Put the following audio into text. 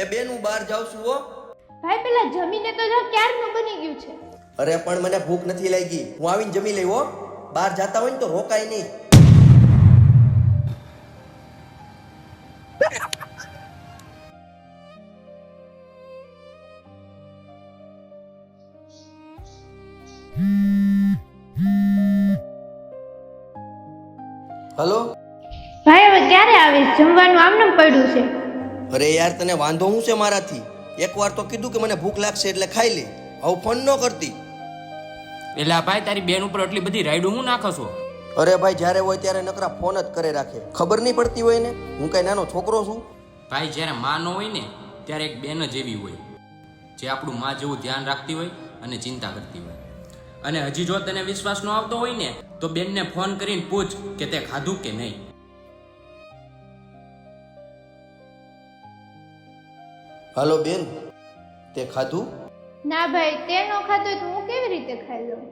એ બેન હું બહાર જાઉં છું હો. ભાઈ પેલા જમીને તો જો ક્યારનું બની ગયું છે. અરે પણ મને ભૂખ નથી લાગી, હું આવીને જમી લઈ હો. બહાર જાતા હોય ને તો રોકાય નહીં. હલો. ભાઈ હવે ક્યારે આવીશ? જમવાનું આમનેમ પડ્યું છે. અરે યાર તને વાંધો શું છે મારાથી? એકવાર તો કીધું કે મને ભૂખ લાગશે એટલે ખાઈ લે. હવે ફોન ન કરતી. એટલે આ ભાઈ તારી બેન ઉપર એટલી બધી રાઈડું હું નાખો છો? અરે ભાઈ જ્યારે હોય ત્યારે નકરા ફોન જ કરે રાખે. ખબર નહીં પડતી હોય ને હું કઈ નાનો છોકરો છું? ભાઈ જ્યારે માં ન હોય ને ત્યારે એક બેન જ એવી હોય જે આપણું માં જેવું ધ્યાન રાખતી હોય અને ચિંતા કરતી હોય. અને હજી જો તને વિશ્વાસ ન આવતો હોય ને તો બેનને ફોન કરીને પૂછ કે તે ખાધું કે નહીં. હાલો બેન, તે ખાધું? ના ભાઈ, તે ન ખાતો તો હું કેવી રીતે ખાઈ લઉં?